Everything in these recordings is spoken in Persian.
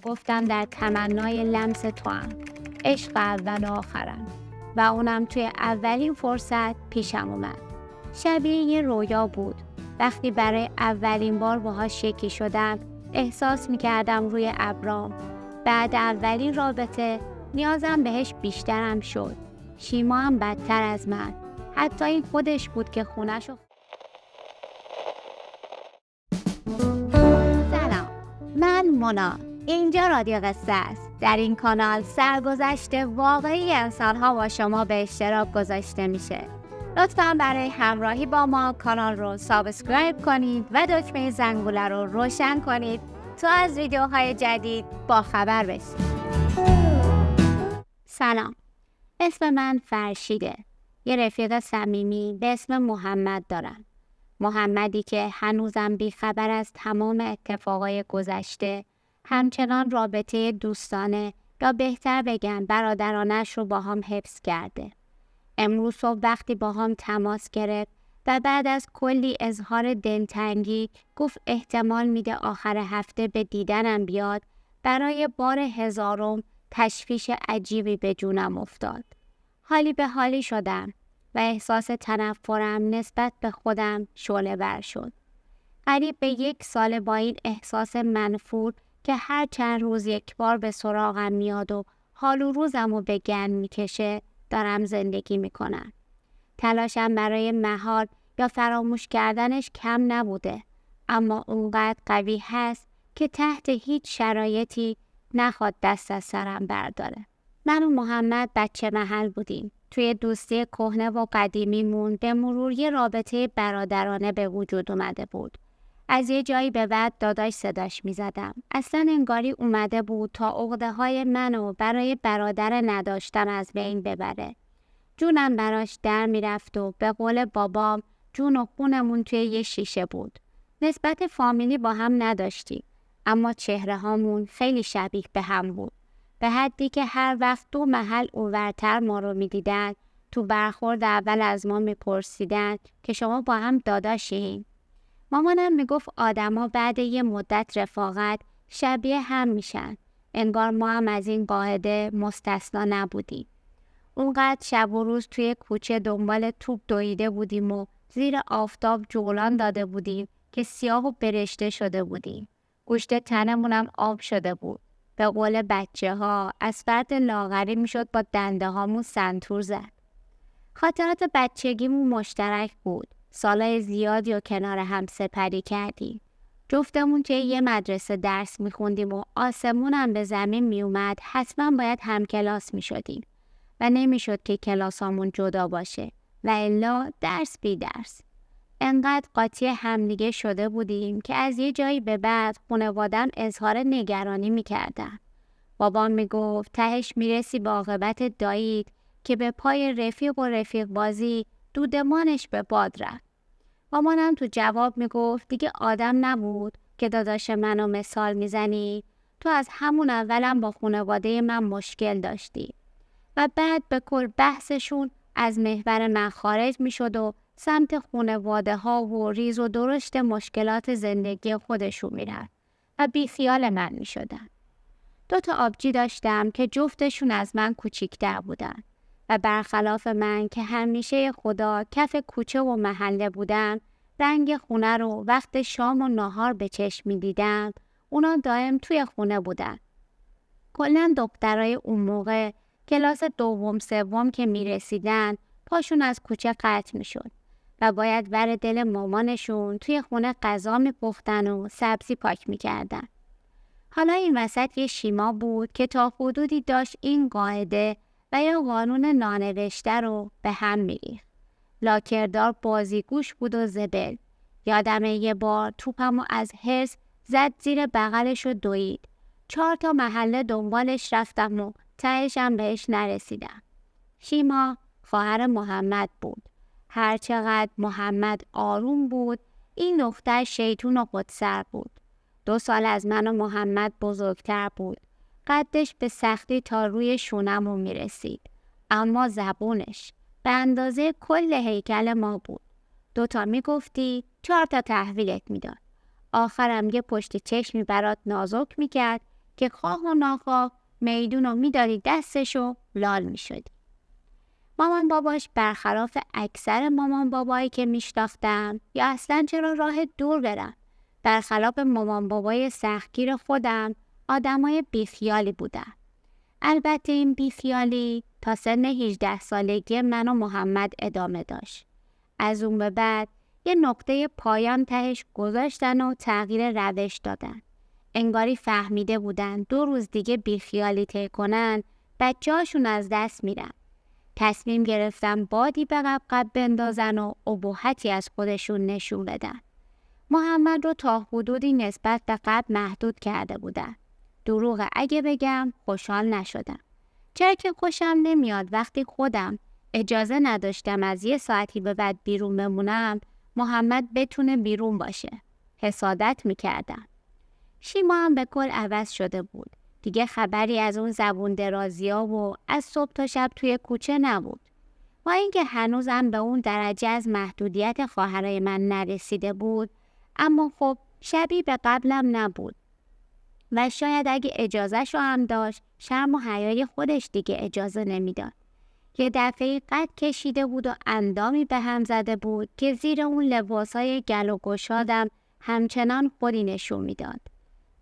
گفتم در تمنای لمس تو هم. عشق اول و آخرم و اونم توی اولین فرصت پیشم اومد. شبیه یه رویا بود. وقتی برای اولین بار باهاش یکی شدم احساس میکردم روی ابرام. بعد اولین رابطه نیازم بهش بیشترم شد. شیما هم بدتر از من. حتی این خودش بود که خونه‌شو سلام، من مونا. اینجا رادیو قصه است. در این کانال سرگذشت واقعی انسان‌ها با شما به اشتراک گذاشته میشه. لطفاً برای همراهی با ما کانال رو سابسکرایب کنید و دکمه زنگوله رو روشن کنید تا از ویدیوهای جدید با خبر بشید. سلام، اسم من فرشیده. یه رفیق صمیمی به اسم محمد دارم. محمدی که هنوزم بیخبر از تمام اتفاقای گذشته، همچنان رابطه دوستانه یا بهتر بگم برادرانش رو با هم حفظ کرده. امروز صبح وقتی با هم تماس گرفت و بعد از کلی اظهار دلتنگی گفت احتمال میده آخر هفته به دیدنم بیاد، برای بار هزارم تشویش عجیبی به جونم افتاد. حالی به حالی شدم و احساس تنفرم نسبت به خودم شعله ور شد. قریب به 1 سال با این احساس منفور که هر چند روز یک بار به سراغم میاد و حال و روزم رو به گند میکشه دارم زندگی میکنم. تلاشم برای مهار یا فراموش کردنش کم نبوده، اما اونقدر قوی هست که تحت هیچ شرایطی نخواد دست از سرم برداره. من و محمد بچه محل بودیم. توی دوستی کهنه و قدیمیمون به مرور یه رابطه برادرانه به وجود اومده بود. از یه جایی به بعد داداش صداش میزدم. اصلا انگاری اومده بود تا عقده‌های منو برای برادر نداشتن از بین ببره. جونم براش در میرفت و به قول بابام جون و خونمون توی یه شیشه بود. نسبت فامیلی با هم نداشتیم، اما چهره هامون خیلی شبیه به هم بود. به حدی که هر وقت 2 محل اونورتر ما رو میدیدن تو برخورد اول از ما میپرسیدن که شما با هم داداشین؟ مامانم میگفت آدما بعد یه مدت رفاقت شبیه هم میشن. انگار ما هم از این قاعده مستثنا نبودیم. اونقدر شب و روز توی کوچه دنبال توپ دویده بودیم و زیر آفتاب جولان داده بودیم که سیاه و برشته شده بودیم. گوشت تنمونم آب شده بود. به قول بچه‌ها از فرط لاغری میشد با دنده هامون سنتور زد. خاطرات بچگیمون مشترک بود. سالای زیادی و کنار هم سپری کردیم. جفتمون توی یه مدرسه درس میخوندیم و آسمون هم به زمین میومد حتما باید هم کلاس میشدیم و نمیشد که کلاسامون جدا باشه و الا درس بی درس. انقدر قاطی همدیگه شده بودیم که از یه جایی به بعد خانواده‌ام اظهار نگرانی میکردن. بابام میگفت تهش میرسی به عاقبت داییت که به پای رفیق و رفیق بازی دودمانش به باد رفت. مامانم تو جواب میگفت دیگه آدم نبود که داداش منو مثال میزنی، تو از همون اولم با خانواده من مشکل داشتی. و بعد به کل بحثشون از محور من خارج میشد و سمت خانواده ها و ریز و درشت مشکلات زندگی خودشون میرفت و بی خیال من میشدن. 2 تا آبجی داشتم که جفتشون از من کوچیک‌تر بودن و برخلاف من که همیشه خدا کف کوچه و محله بودم، رنگ خونه رو وقت شام و نهار به چشم می‌دیدم، اونا دائم توی خونه بودن. کلاً دخترای اون موقع کلاس 2 3 که میرسیدن پاشون از کوچه قطع میشد و باید ور دل مامانشون توی خونه غذا میپختن و سبزی پاک میکردن. حالا این وسط یه شیما بود که تا حدودی داشت این قاعده و یا قانون نانوشته رو به هم میریخت. لاکردار بازیگوش بود و زبل. یادم یه بار توپمو از حرص زد زیر بغلش و دوید. 4 تا محله دنبالش رفتم و تهشم بهش نرسیدم. شیما خواهر محمد بود. هرچقدر محمد آروم بود، این دختر شیطون و خودسر بود. 2 سال از من و محمد بزرگتر بود. قدش به سختی تا روی شونمون میرسید. اما زبونش به اندازه کل هیکل ما بود. 2 تا میگفتی 4 تا تحویلت میداد. آخرم یه پشت چشمی برات نازک میکرد که خواه و ناخواه میدون رو میدادی دستش و لال میشدی. مامان باباش برخلاف اکثر مامان بابایی که میشناختم یا اصلا چرا راه دور برم، برخلاف مامان بابای سختگیر خودم آدمای بیخیالی بودن. البته این بیخیالی تا سن 18 سالگی من و محمد ادامه داشت. از اون به بعد یه نقطه پایان تهش گذاشتن و تغییر روش دادن. انگاری فهمیده بودن 2 روز دیگه بیخیالی طی کنن بچه‌هاشون از دست میرن. تصمیم گرفتم بادی به قبقب بندازن و ابهتی از خودشون نشون بدن. محمد رو تا حدودی نسبت به قبل محدود کرده بودن. دروغ اگه بگم خوشحال نشدم. چرا که خوشم نمیاد وقتی خودم اجازه نداشتم از یه ساعتی به بعد بیرون بمونم محمد بتونه بیرون باشه. حسادت میکردم. شیما هم به کل عوض شده بود. دیگه خبری از اون زبون درازیا و از صبح تا شب توی کوچه نبود. با اینکه هنوزم به اون درجه از محدودیت خواهرای من نرسیده بود، اما خب شبیه به قبلم نبود. و شاید اگه اجازهش رو هم داشت، شرم و حیای خودش دیگه اجازه نمیداد. یه دفعه قد کشیده بود و اندامی به هم زده بود که زیر اون لباسای گل و گشادم همچنان خودی نشون میداد.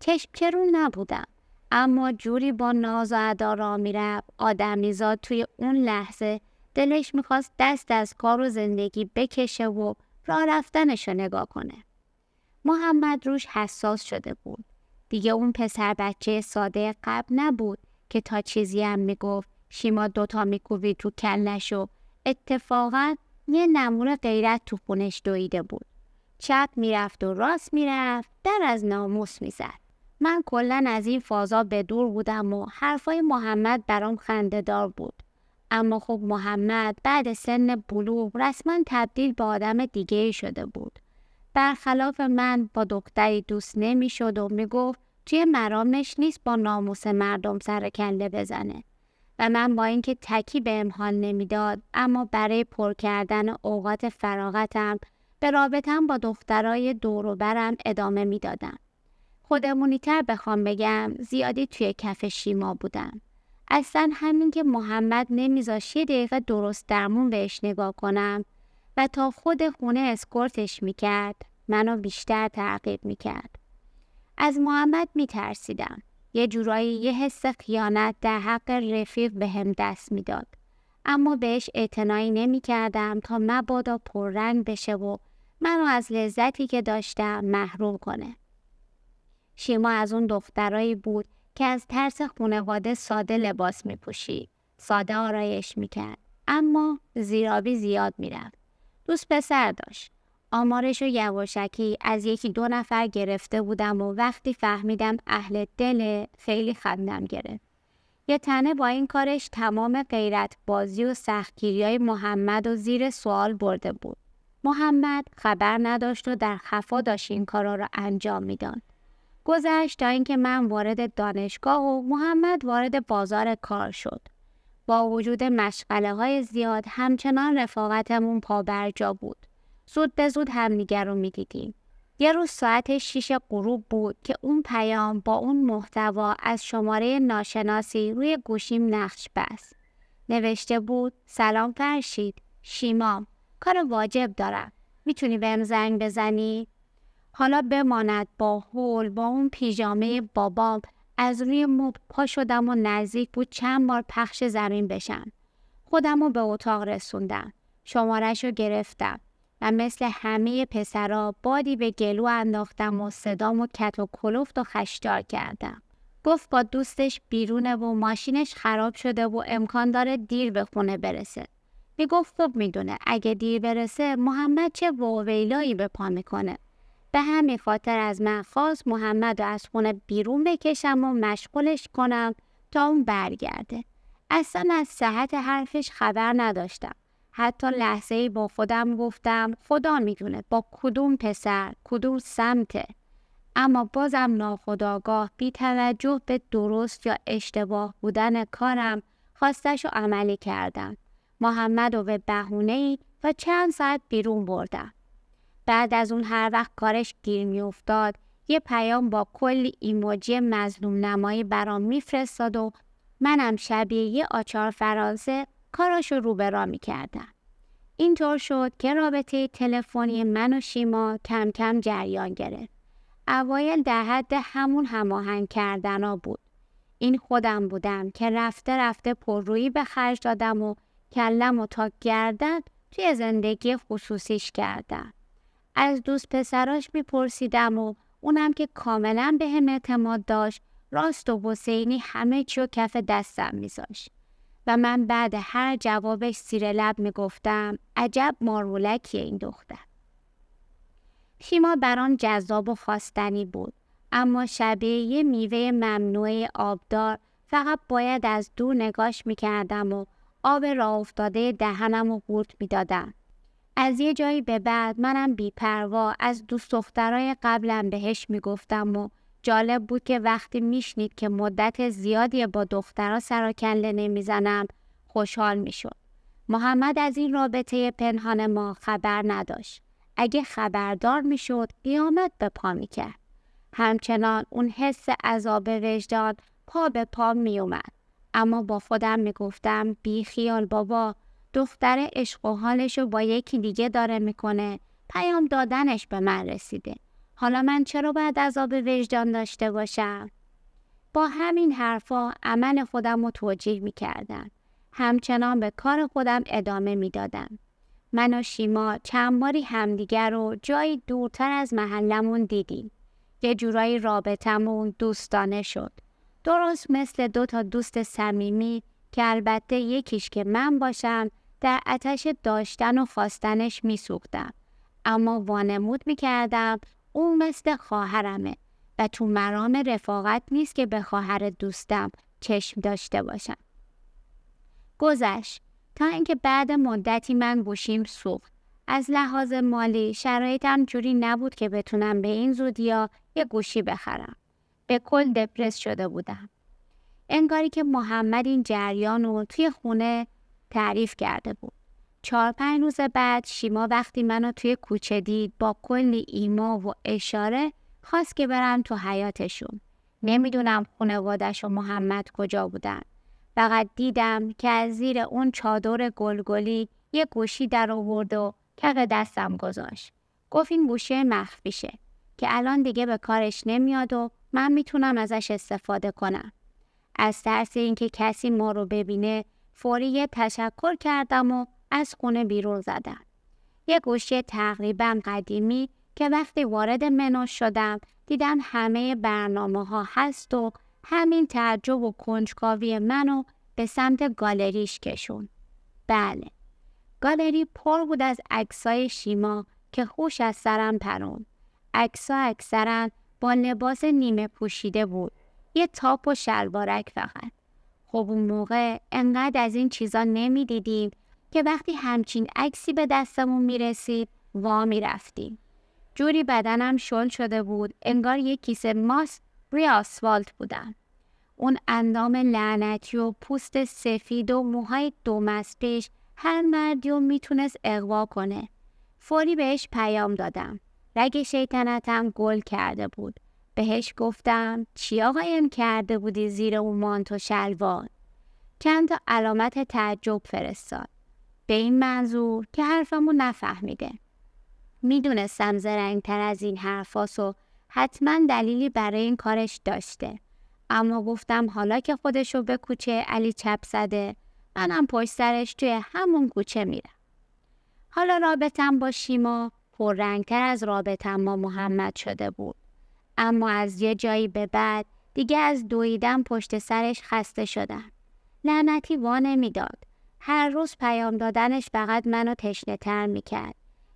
چشم چرون نبودم، اما جوری با ناز و ادا را میرفت آدمیزاد توی اون لحظه دلش میخواست دست از کار و زندگی بکشه و راه رفتنش رو نگاه کنه. محمد روش حساس شده بود. دیگه اون پسر بچه ساده قبل نبود که تا چیزی هم میگفت شیما 2 میکوبید تو کلش و اتفاقا یه نمور غیرت تو خونش دویده بود. چپ میرفت و راست میرفت، در از ناموس میزد. من کلن از این فازا به دور بودم و حرفای محمد برام خنده‌دار بود. اما خب محمد بعد سن بلوغ رسما تبدیل به آدم دیگه شده بود. برخلاف من با دختری دوست نمیشد و میگفت توی مرامش نیست با ناموس مردم سر کله بزنه. و من با اینکه تکی به امحال نمیداد، اما برای پر کردن اوقات فراغتم به رابطم با دخترای دور و برم ادامه میدادم. خودمونی تر بخوام بگم زیادی توی کف شیما بودم. اصلا همین که محمد نمیذاشت 1 دقیقه درست درمون بهش نگاه کنم و تا خود خونه اسکورتش میکرد منو بیشتر تعقیب میکرد. از محمد میترسیدم. یه جورایی یه حس خیانت در حق رفیق به هم دست میداد. اما بهش اعتنایی نمیکردم تا مبادا پررنگ بشه و منو از لذتی که داشتم محروم کنه. شیما از اون دخترایی بود که از ترس خانواده ساده لباس میپوشید، ساده آرایش میکرد، اما زیرابی زیاد میرفت. دوست پسر داشت. آمارش رو یواشکی از 1-2 نفر گرفته بودم و وقتی فهمیدم اهل دل خیلی خندم گرفت. یه تنه با این کارش تمام غیرت بازی و سختگیریای محمد و زیر سوال برده بود. محمد خبر نداشت و در خفا داشت این کارا رو انجام میداد. گذشت تا اینکه من وارد دانشگاه و محمد وارد بازار کار شد. با وجود مشغله‌های زیاد همچنان رفاقتمون پابرجا بود. زود به زود همدیگر رو می‌دیدیم. یه روز ساعت 6 غروب بود که اون پیام با اون محتوا از شماره ناشناسی روی گوشیم نقش بست. نوشته بود: سلام فرشید، شیمام، کار واجب دارم. میتونی بهم زنگ بزنی؟ حالا بماند با هول با اون پیژامه بابام از روی مبل پا شدم و نزدیک بود چند بار پخش زمین بشم. خودم رو به اتاق رسوندم. شمارش رو گرفتم و مثل همه پسرا بادی به گلو انداختم و صدامو کت و کلفت و خشدار کردم. گفت با دوستش بیرونه و ماشینش خراب شده و امکان داره دیر به خونه برسه. میگفت خب میدونه اگه دیر برسه محمد چه واویلایی به پا میکنه. به همین خاطر از من خواست محمد رو از خونه بیرون بکشم و مشغولش کنم تا اون برگرده. اصلا از صحت حرفش خبر نداشتم. حتی لحظه‌ای با خودم گفتم خدا میدونه با کدوم پسر، کدوم سمته. اما بازم ناخودآگاه بی توجه به درست یا اشتباه بودن کارم خواستش رو عملی کردم. محمد رو به بهونه‌ای و چند ساعت بیرون بردم. بعد از اون هر وقت کارش گیر می افتاد یه پیام با کلی ایموجی مظلوم نمایی برام میفرستاد و منم شبیه یه آچار فرانسه کاراشو رو به راه میکردم. اینطور شد که رابطه تلفنی من و شیما کم کم جریان گرفت. اوایل در حد همون هماهنگ کردنا بود. این خودم بودم که رفته رفته پررویی به خرج دادم و کلم و تا گردن توی زندگی خصوصیش کردم. از دوست پسراش میپرسیدم و اونم که کاملا به هم اعتماد داشت راست و حسینی همه چیو کف دستم میذاشت. و من بعد هر جوابش زیر لب میگفتم عجب مارولکیه این دختر. شیما برام جذاب و خواستنی بود، اما شبیه یه میوه ممنوعه آبدار فقط باید از دور نگاش میکردم و آب راه افتاده دهنم رو قورت میدادم. از یه جایی به بعد منم بی‌پروا از دوست دخترای قبلم بهش میگفتم و جالب بود که وقتی میشنید که مدت زیادی با دخترها سر و کله نمیزنم خوشحال میشد. محمد از این رابطه پنهان ما خبر نداشت. اگه خبردار میشد قیامت به پا میکرد. همچنان اون حس عذاب وجدان پا به پا میومد. اما با خودم میگفتم بی خیال بابا، دختر عشق و حالشو با یکی دیگه داره میکنه، پیام دادنش به من رسیده. حالا من چرا باید عذاب وجدان داشته باشم؟ با همین حرفا عمل خودم رو توجیه میکردم. همچنان به کار خودم ادامه میدادم. من و شیما چند باری همدیگر رو جایی دورتر از محلمون دیدیم. یه جورایی رابطمون دوستانه شد. درست مثل 2 دوست صمیمی که البته یکیش که من باشم در آتش داشتن و خواستنش میسوختم. اما وانمود میکردم اون مثل خواهرمه و تو مرام رفاقت نیست که به خواهر دوستم چشم داشته باشم. گذشت تا اینکه بعد مدتی من گوشیم سوخت. از لحاظ مالی شرایطم جوری نبود که بتونم به این زودیا یه گوشی بخرم. به کل دپرس شده بودم. انگاری که محمد این جریان رو توی خونه تعریف کرده بود. 4-5 روز بعد شیما وقتی منو توی کوچه دید با کلی ایما و اشاره خواست که برم تو حیاطشون. نمیدونم خانواده‌ش و محمد کجا بودن. فقط دیدم که از زیر اون چادر گلگلی یه گوشی در آورد و کف دستم گذاشت. گفت این گوشی مخفیشه که الان دیگه به کارش نمیاد و من میتونم ازش استفاده کنم. از ترس اینکه کسی ما رو ببینه فوری یه تشکر کردم و از خونه بیرون زدم. یه گوشی تقریبا قدیمی که وقتی وارد منو شدم دیدم همه برنامه‌ها هست و همین تعجب و کنجکاوی منو به سمت گالریش کشون. بله، گالری پر بود از عکسای شیما که خوش از سرم پرون. عکس‌ها اکثرا با لباس نیمه پوشیده بود. یه تاپ و شلوارک فقط. خب اون موقع انقدر از این چیزا نمیدیدیم که وقتی همچین عکسی به دستمون میرسید وامی رفتیم. جوری بدنم شل شده بود انگار یک کیسه ماست روی آسفالت بودم. اون اندام لعنتی و پوست سفید و موهای دومسپیش هر مردی رو میتونست اغوا کنه. فوری بهش پیام دادم. رگ شیطنتم گل کرده بود. بهش گفتم چی آقایم کرده بودی زیر اون مانت و شلوار؟ چند تا علامت تعجب فرستاد. به این منظور که حرفمو نفهمیده. میدونستم زرنگتر از این حرفاس و حتما دلیلی برای این کارش داشته. اما گفتم حالا که خودشو به کوچه علی چپ زده منم پشت سرش توی همون کوچه میرم. حالا رابطم با شیما پررنگتر از رابطم با محمد شده بود. اما از یه جایی به بعد دیگه از دویدن پشت سرش خسته شدم. لعنتی وا نمیداد. هر روز پیام دادنش فقط منو تشنه تر میکرد.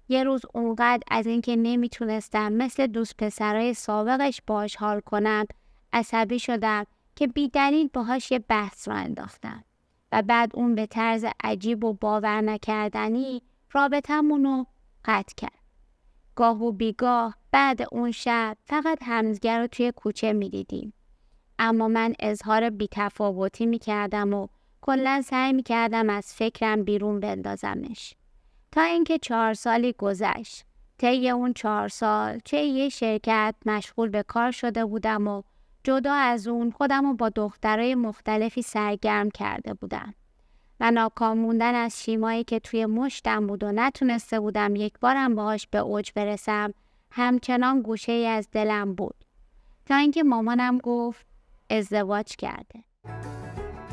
یه روز اونقدر از اینکه نمیتونستم مثل دوست پسرای سابقش باهاش حال کنم عصبی شدم که بی دلیل باهاش یه بحث را انداختم. و بعد اون به طرز عجیب و باور نکردنی رابطمونو قطع کرد. گاه و بیگاه بعد اون شب فقط همدیگر رو توی کوچه میدیدیم. اما من اظهار بی‌تفاوتی میکردم و کلاً سعی میکردم از فکرم بیرون بندازمش. تا اینکه 4 سالی گذشت. طی اون 4 سال چه یه شرکت مشغول به کار شده بودم و جدا از اون خودم رو با دخترای مختلفی سرگرم کرده بودم. و ناکام موندن از شیمایی که توی مشتم بود و نتونسته بودم یک بارم باهاش به اوج برسم همچنان گوشه‌ای از دلم بود. تا اینکه مامانم گفت ازدواج کرده.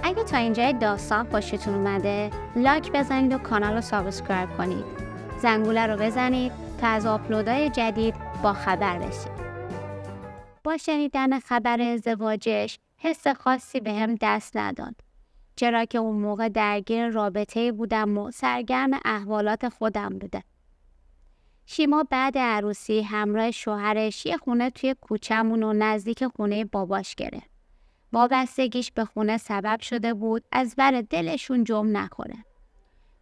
اگه تا اینجای داستان خوشتون اومده لایک بزنید و کانال رو سابسکرایب کنید. زنگوله رو بزنید تا از آپلودهای جدید با خبر بشید. با شنیدن خبر ازدواجش حس خاصی بهم دست نداد. چرا که اون موقع درگیر رابطه بودم و سرگرم احوالات خودم بودم. شیما بعد عروسی همراه شوهرش یه خونه توی کوچه‌مون و نزدیک خونه باباش گرفت. وابستگیش به خونه سبب شده بود از بر دلشون جمع نخوره.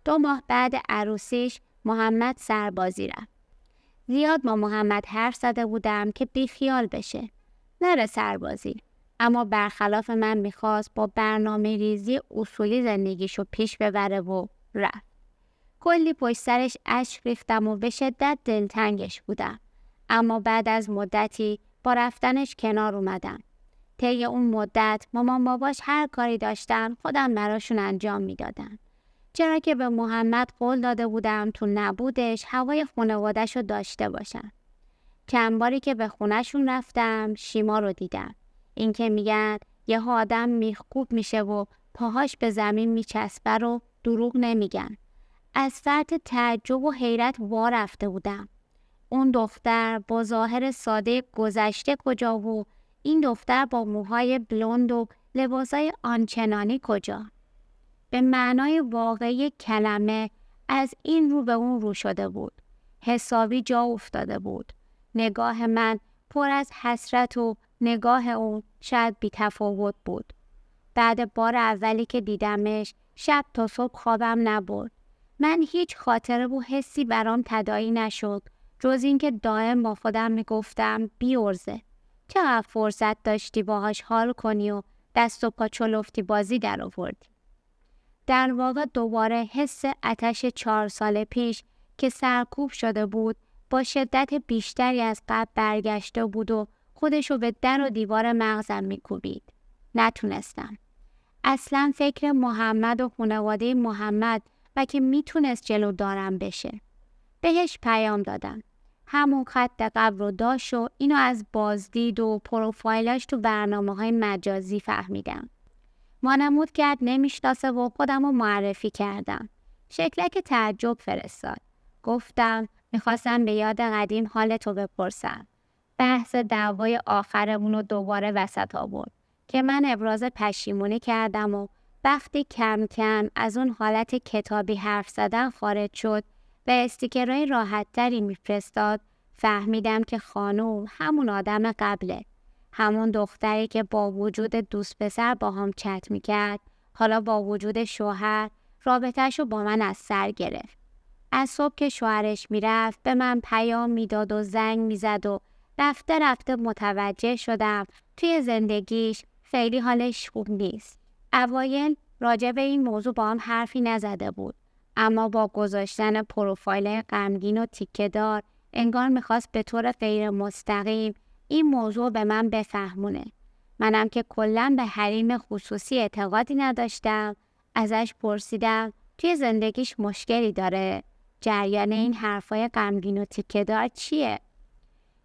2 ماه بعد عروسیش محمد سربازی رفت. زیاد با محمد حرف زده بودم که بیخیال بشه. نره سربازی. اما برخلاف من میخواست با برنامه ریزی اصولی زندگیشو پیش ببره و رفت. کلی پشت سرش اشک ریختم و به شدت دلتنگش بودم. اما بعد از مدتی با رفتنش کنار اومدم. طی اون مدت مامان باباش هر کاری داشتن خودم براشون انجام میدادم. چرا که به محمد قول داده بودم تو نبودش هوای خانواده‌شو داشته باشم. چند باری که به خونه‌شون رفتم شیما رو دیدم. این که میگن یه آدم میخکوب میشه و پاهاش به زمین میچسبه رو دروغ نمیگن. از فرط تعجب و حیرت وا رفته بودم. اون دختر با ظاهر ساده گذشته کجا و این دختر با موهای بلوند و لباسای آنچنانی کجا؟ به معنای واقعی کلمه از این رو به اون رو شده بود. حسابی جا افتاده بود. نگاه من پر از حسرت و نگاه اون شاید بی تفاوت بود. بعد بار اولی که دیدمش شب تا صبح خوابم نبرد. من هیچ خاطره و حسی برام تداعی نشد جز این که دائم با خودم میگفتم بیورزه. چقدر فرصت داشتی باهاش حال کنی و دست و پا چلفتی بازی در آوردی. در واقع دوباره حس آتش 4 سال پیش که سرکوب شده بود با شدت بیشتری از قبل برگشته بود و خودشو به در و دیوار مغزم میکوبید. نتونستم. اصلا فکر محمد و خانواده محمد و که میتونست جلو دارم بشه. بهش پیام دادم. همون خط قبل رو داشت و اینو از بازدید و پروفایلش تو برنامه‌های مجازی فهمیدم. وانمود کرد نمیشناسه و خودم رو معرفی کردم. شکلک تعجب فرستاد. گفتم میخواستم به یاد قدیم حالتو بپرسم. بحث دعوای آخرمون رو دوباره وسط آورد که من ابراز پشیمونی کردم و وقتی کم کم از اون حالت کتابی حرف زدن خارج شد و استیکرهای راحت تری میفرستاد فهمیدم که خانوم همون آدم قبله. همون دختری که با وجود دوست پسر با هم چت میکرد حالا با وجود شوهر رابطه‌شو با من از سر گرفت. از صبح که شوهرش میرفت به من پیام میداد و زنگ میزد و رفته رفته متوجه شدم توی زندگیش خیلی حالش خوب نیست. اوایل راجع به این موضوع با هم حرفی نزده بود اما با گذاشتن پروفایل غمگین و تیکه‌دار انگار میخواست به طور غیر مستقیم این موضوع به من بفهمونه. منم که کلاً به حریم خصوصی اعتقادی نداشتم ازش پرسیدم توی زندگیش مشکلی داره؟ جریان این حرفای غمگین و تیکه‌دار چیه؟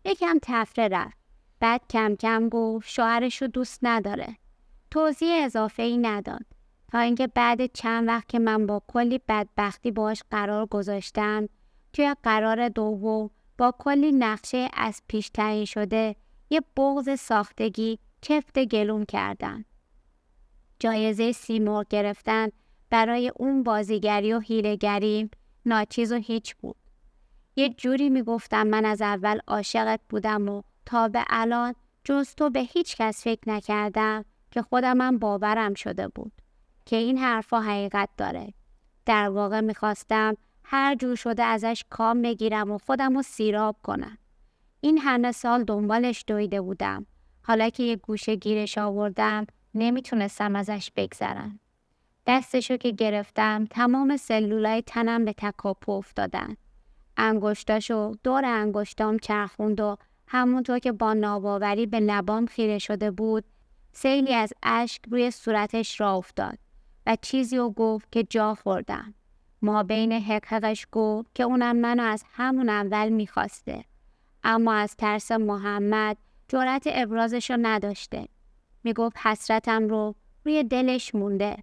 یکم تفره رفت. بعد کم کم گفت شوهرشو دوست نداره. توضیح اضافه‌ای نداد. تا اینکه بعد چند وقت که من با کلی بدبختی باهاش قرار گذاشتم توی قرار دوم با کلی نقشه از پیش تعیین شده یه بغض ساختگی چفت گلوم کردن. جایزه سیمرغ گرفتن برای اون بازیگری و حیله‌گری ناچیز و هیچ بود. یه جوری میگفتم من از اول عاشقت بودم و تا به الان جز تو به هیچ کس فکر نکردم که خودم باورم شده بود که این حرفا حقیقت داره. در واقع میخواستم هر جور شده ازش کام بگیرم و خودم رو سیراب کنم. این همه سال دنبالش دویده بودم. حالا که یه گوشه گیرش آوردم نمیتونستم ازش بگذرم. دستشو که گرفتم تمام سلولای تنم به تکاپو افتادن. انگشتاشو دور انگشتام چرخوند و همونطور که با ناباوری به لبام خیره شده بود، سیلی از اشک روی صورتش راه افتاد و چیزی رو گفت که جا خوردم. ما بین حقحقش گفت که اونم منو از همون اول میخواسته، اما از ترس محمد جرأت ابرازشو نداشته. میگفت حسرتم رو روی دلش مونده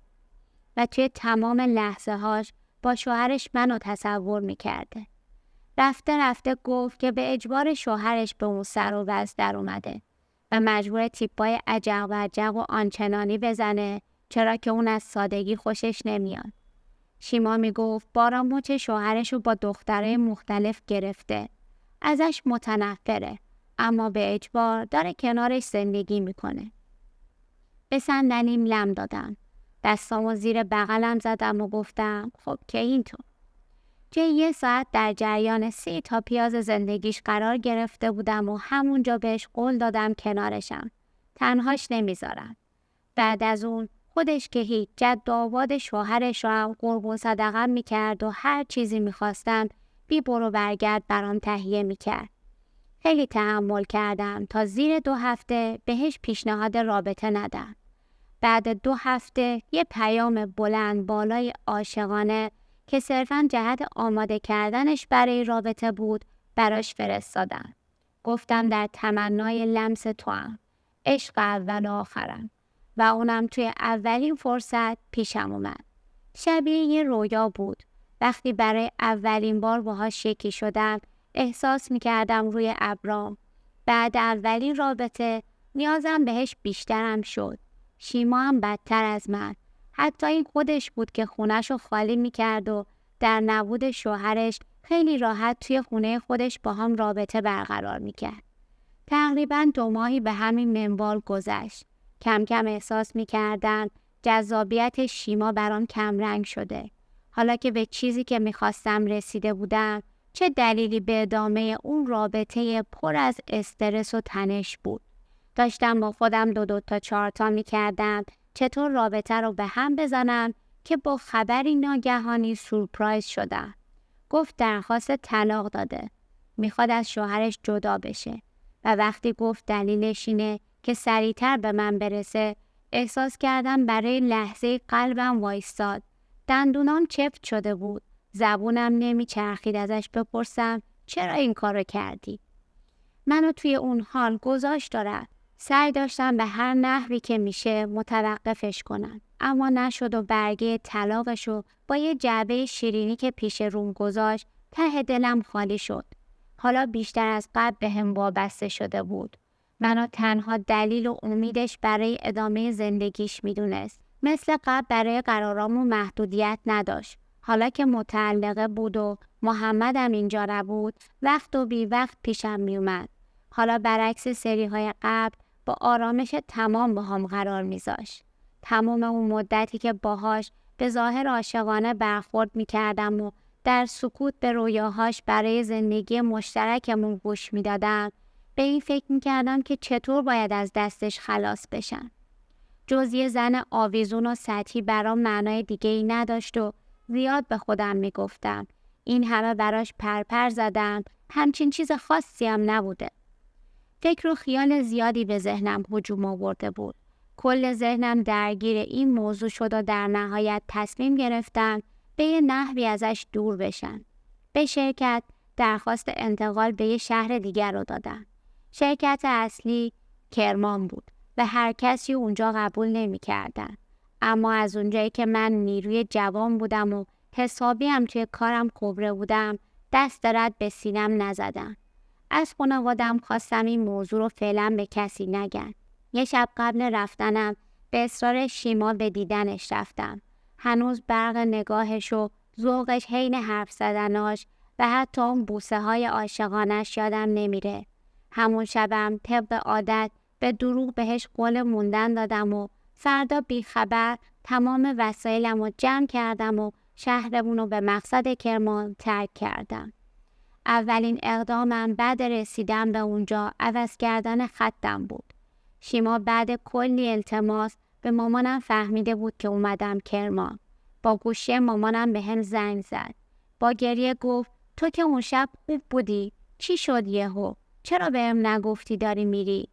و توی تمام لحظه هاش با شوهرش منو تصور میکرده. رفته رفته گفت که به اجبار شوهرش به اون سر و وضع در اومده و مجبور تیپای عجق و عجق و آنچنانی بزنه، چرا که اون از سادگی خوشش نمیاد. شیما میگفت بارا مچ شوهرش رو با دخترای مختلف گرفته، ازش متنفره، اما به اجبار داره کنارش زندگی میکنه. به صندلیم لم دادم، دستامو زیر بغلم زدم و گفتم خب که اینطور. چه 1 ساعت در جریان 3 تا پیاز زندگیش قرار گرفته بودم و همونجا بهش قول دادم کنارشم، تنهاش نمیذارم. بعد از اون خودش که هیچ، جد و آباد شوهرش رو هم قربون صدقم میکرد و هر چیزی میخواستم بی برو برگرد برام تهیه میکرد. خیلی تحمل کردم تا زیر 2 هفته بهش پیشنهاد رابطه ندم. بعد 2 هفته یه پیام بلند بالای عاشقانه که صرفاً جهت آماده کردنش برای رابطه بود براش فرستادم. گفتم در تمنای لمس توام، عشق اول و آخرم، و اونم توی اولین فرصت پیشم اومد. شبیه یه رویا بود. وقتی برای اولین بار باهاش یکی شدم احساس میکردم روی ابرام. بعد اولین رابطه نیازم بهش بیشترم شد. شیما هم بدتر از من. حتی این خودش بود که خونه‌شو خالی میکرد و در نبود شوهرش خیلی راحت توی خونه خودش با هم رابطه برقرار میکرد. تقریباً 2 ماهی به همین منوال گذشت. کم کم احساس میکردم جذابیت شیما برام کمرنگ شده. حالا که به چیزی که میخواستم رسیده بودم، چه دلیلی به ادامه اون رابطه پر از استرس و تنش بود؟ داشتم با خودم 2 تا 4 تا میکردم چطور رابطه رو به هم بزنم که با خبری ناگهانی سورپرایز شدم. گفت درخواست طلاق داده. میخواد از شوهرش جدا بشه و وقتی گفت دلیلش اینه که سریعتر به من برسه، احساس کردم برای لحظه قلبم وایستاد. دندونام چفت شده بود. زبونم نمیچرخید ازش بپرسم چرا این کارو کردی؟ منو توی اون حال گذاشت دارد. سعی داشتم به هر نحوی که میشه متوقفش کنم، اما نشد و برگه طلاقشو با یه جعبه شیرینی که پیش روم گذاشت ته دلم خالی شد. حالا بیشتر از قبل به هم وابسته شده بود. منو تنها دلیل و امیدش برای ادامه زندگیش میدونست. مثل قبل برای قرارامون محدودیت نداشت. حالا که متعلقه بود و محمدم اینجا نبود، وقت و بی وقت پیشم میومد. حالا برعکس سریهای قبل با آرامش تمام با هم قرار میذاشت. تمام اون مدتی که باهاش به ظاهر عاشقانه برخورد میکردم و در سکوت به رویاهاش برای زندگی مشترکمون گوش میدادم، به این فکر میکردم که چطور باید از دستش خلاص بشم. جز یه زن آویزون و سطحی برام معنای دیگه ای نداشت و زیاد به خودم میگفتم این همه براش پرپر زدم، همچین چیز خاصی هم نبوده. فکر و خیال زیادی به ذهنم هجوم آورده بود. کل ذهنم درگیر این موضوع شد و در نهایت تصمیم گرفتم به یه نحوی ازش دور بشم. به شرکت درخواست انتقال به یه شهر دیگر رو دادم. شرکت اصلی کرمان بود و هر کسی اونجا قبول نمی کردن. اما از اونجایی که من نیروی جوان بودم و حسابی هم توی کارم خبره بودم، دست رد به سینم نزدم. از خانواده‌ام خواستم این موضوع رو فعلا به کسی نگن. یه شب قبل رفتنم به اصرار شیما به دیدنش رفتم. هنوز برق نگاهش و ذوقش حین حرف زدناش و حتی اون بوسه های عاشقانش یادم نمیره. همون شبم طبق عادت به دروغ بهش قول موندن دادم و فردا بی خبر تمام وسایلم رو جمع کردم و شهرمون رو به مقصد کرمان ترک کردم. اولین اقدامم بعد رسیدن به اونجا عوض کردن خطم بود. شیما بعد کلی التماس به مامانم فهمیده بود که اومدم کرمان. با گوشی مامانم به هم زنگ زد. با گریه گفت تو که اون شب خوب بودی، چی شد یهو؟ چرا بهم نگفتی داری میری؟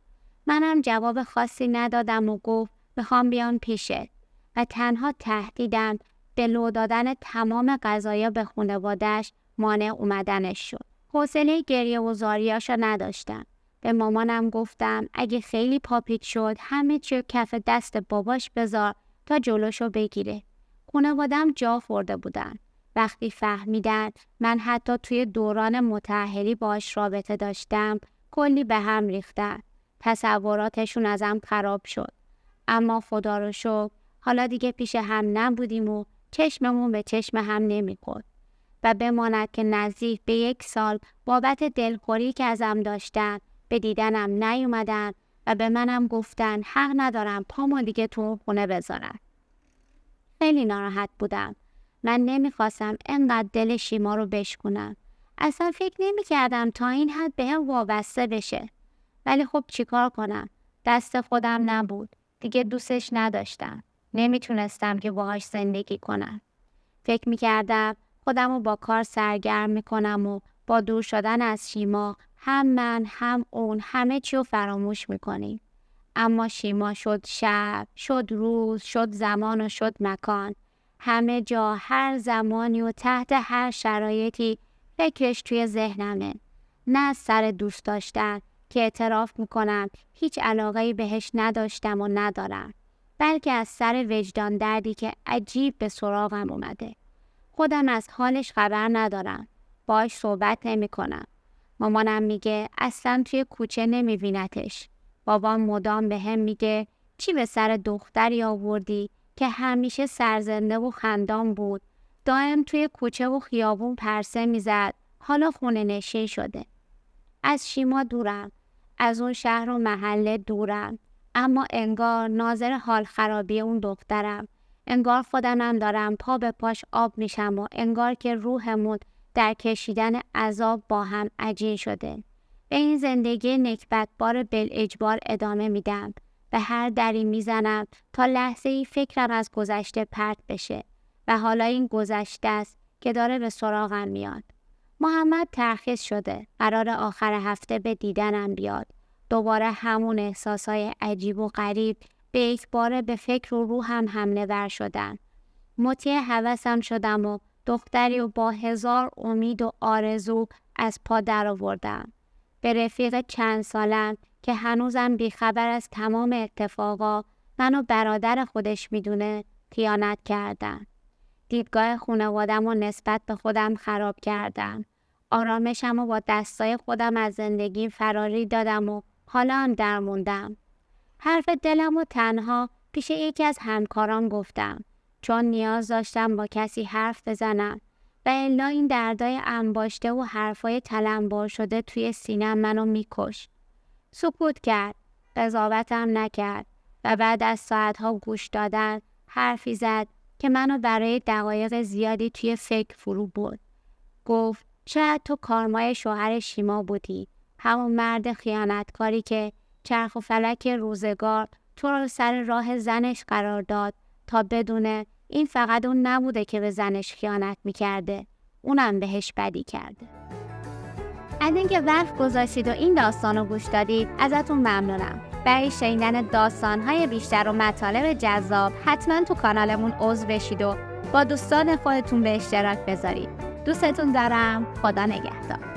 منم جواب خاصی ندادم و گفت میخوام بیان پیشت و تنها تهدیدم به لو دادن تمام قضایا به خانواده‌اش مانع اومدنش شد. حوصله گریه و زاریاشو نداشتم. به مامانم گفتم اگه خیلی پاپیت شد همه چی کف دست باباش بذار تا جلوشو بگیره. خانواده‌ام جا خورده بودن. وقتی فهمیدن من حتی توی دوران متأهلی باش رابطه داشتم کلی به هم ریختن. تصوراتشون ازم خراب شد. اما خدا رو شکر حالا دیگه پیش هم نبودیم و چشممون به چشم هم نمیخورد. و بماند که نزدیک به 1 سال بابت دلخوری که ازم داشتن به دیدنم نیومدن و به منم گفتن حق ندارم پامو دیگه تو اون خونه بذارن. خیلی ناراحت بودم. من نمیخواستم انقدر دل شیما رو بشکنم. اصلا فکر نمیکردم تا این حد بهم وابسته بشه. ولی خب چیکار کنم؟ دست خودم نبود. دیگه دوستش نداشتم. نمیتونستم که باهاش زندگی کنم. فکر میکردم خودم رو با کار سرگرم میکنم و با دور شدن از شیما هم من هم اون همه چی رو فراموش میکنیم. اما شیما شد شب، شد روز، شد زمان و شد مکان. همه جا، هر زمانی و تحت هر شرایطی فکرش توی ذهنمه. نه از سر دوست داشتن که اعتراف میکنم هیچ علاقه‌ای بهش نداشتم و ندارم. بلکه از سر وجدان دردی که عجیب به سراغم اومده. خودم از حالش خبر ندارم. باهاش صحبت نمی کنم. مامانم میگه اصلا توی کوچه نمیبینتش. بابام مدام به هم میگه چی به سر دختری آوردی که همیشه سرزنده و خندان بود. دائم توی کوچه و خیابون پرسه میزد. حالا خونه نشین شده. از شیما دورم. از اون شهر و محله دورم. اما انگار ناظر حال خرابی اون دخترم. انگار خودمم دارم پا به پاش آب میشم و انگار که روحمون در کشیدن عذاب با هم عجین شده. به این زندگی نکبتبار بالاجبار ادامه میدم. به هر دری میزنم تا لحظه ای فکرم از گذشته پرت بشه و حالا این گذشته است که داره به سراغم میاد. محمد ترخیص شده. قرار آخر هفته به دیدنم بیاد. دوباره همون احساسای عجیب و غریب به یک باره به فکر و روحم حمله ور شدن. مطیع هوسم شدم و دختری و با 1000 امید و آرزو از پا در آوردم. به رفیق چند سالم که هنوزم بیخبر از تمام اتفاقا منو برادر خودش میدونه خیانت کردم. دیدگاه خانوادم و نسبت به خودم خراب کردم. آرامشم و با دستای خودم از زندگی فراری دادم و حالا هم درموندم. حرف دلم و تنها پیش یکی از همکاران گفتم چون نیاز داشتم با کسی حرف بزنم و الا این دردای انباشته و حرفای تلمبار شده توی سینم منو میکش. سکوت کرد، قضاوتم نکرد و بعد از ساعتها گوش دادن حرفی زد که منو برای دقایق زیادی توی فکر فرو برد. گفت شاید تو کارمای شوهر شیما بودی، همون مرد خیانتکاری که چرخ و فلک روزگار تو رو سر راه زنش قرار داد تا بدونه این فقط اون نبوده که به زنش خیانت میکرده، اونم بهش بدی کرده. از اینکه وقت گذاشتید و این داستان رو گوش دادید ازتون ممنونم. برای شنیدن داستان‌های بیشتر و مطالب جذاب حتما تو کانالمون عضو بشید و با دوستان خودتون به اشتراک بذارید. دوستتون دارم. خدا نگهدار.